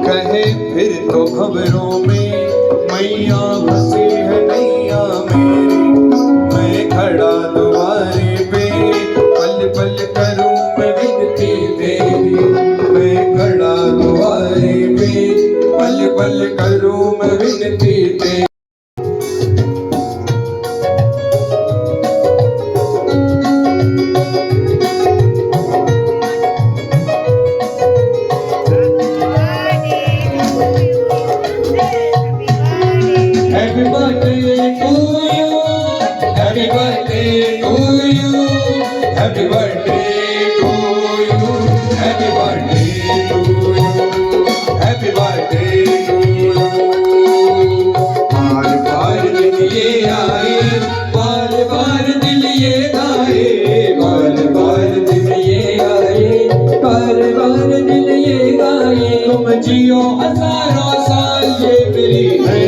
कहे फिर तो खबरों में मैया फंसी है नैया मेरी। मैं खड़ा द्वारे पे पल पल करूं मैं विनती तेरी। मैं खड़ा द्वारे पे पल पल करूं मैं विनती तेरी। Happy birthday to you, happy birthday to you, happy birthday to you, happy birthday to you, happy birthday to you. बार बार दिन ये आए, बार बार दिल ये गाए, बार बार दिन ये आए, बार बार दिल ये गाए। तुम जियो हजारों साल ये मेरी है।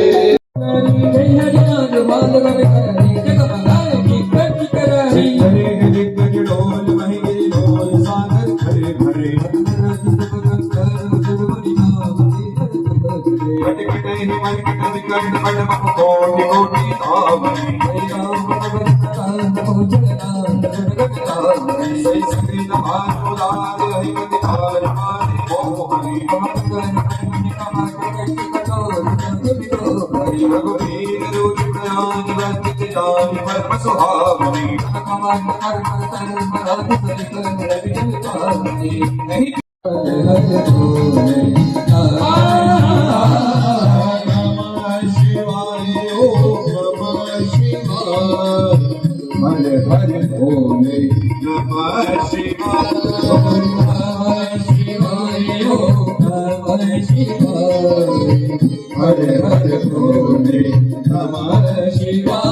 Hare Hare Bole Namah Shivaya.